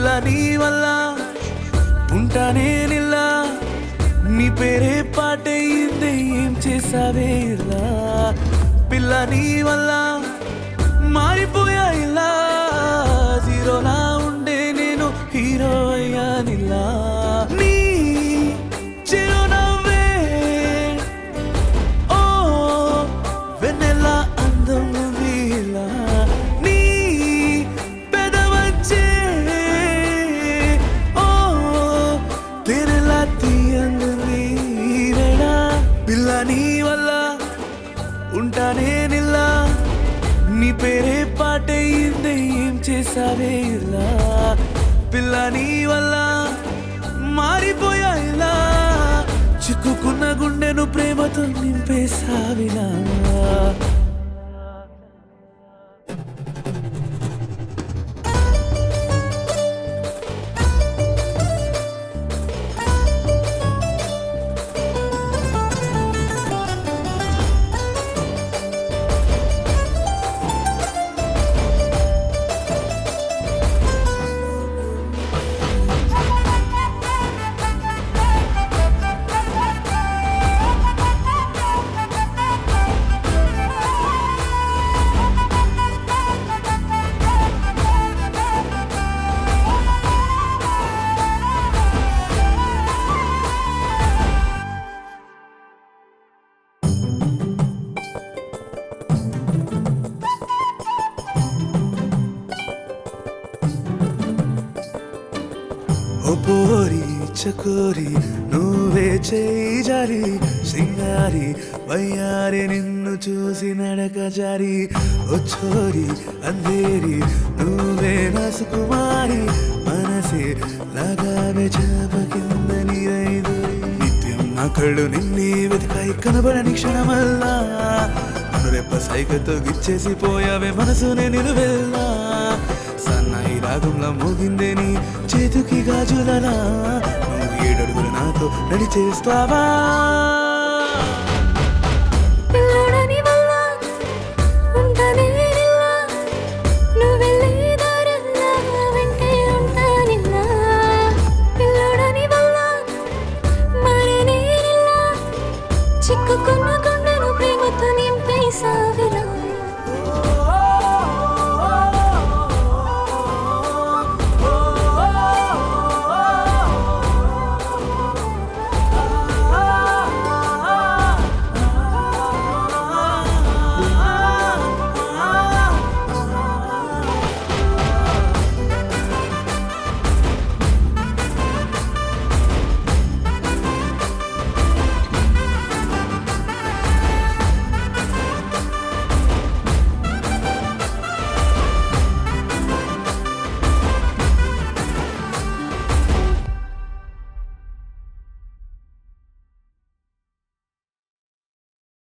పిల్ల నీ వల్ల ఉంటానే నిల్లా నీ పేరే పాటయిందే ఏం చేసావే ఇలా పిల్ల నీ వల్ల మారిపోయా ఇలా జీరోలా ఉండే నేను హీరో అయ్యానిలా నీ చిరునవ్వే ఓ వెన్నెలా అందం ఇలా నీ పెదవచ్చే ఓ తేనెలా తీయంది వేళ పిల్ల నీ వల్ల ఉంటానే నిల్లా నీ పేరే పాటయిందే ఏం చేసావే ఇలా పిల్ల నీ వల్ల మారిపోయా ఇలా చిక్కుకున్న గుండెను ప్రేమతో నింపేసావిలా ఓ పోరి చకోరి నువ్వే చేయి జారి సింగారి వయ్యారి నిన్ను చూసి నడక జారి ఓ చోరి అంధేరి నువ్వే నా సుకుమారి మనసే లాగావే చాప కింద నీరైదు నిత్యం నా కళ్ళు నిన్నే వెతికాయి కనబడని క్షణమల్లా అనురెప్ప సైకతో గిచ్చేసి పోయావే మనసునే నిలువెల్లా సన్నాయి రాగంలో మోగిందే నీ చేతుకి గాజులలా నువ్వు 7 అడుగులు నాతో నడిచేస్తావా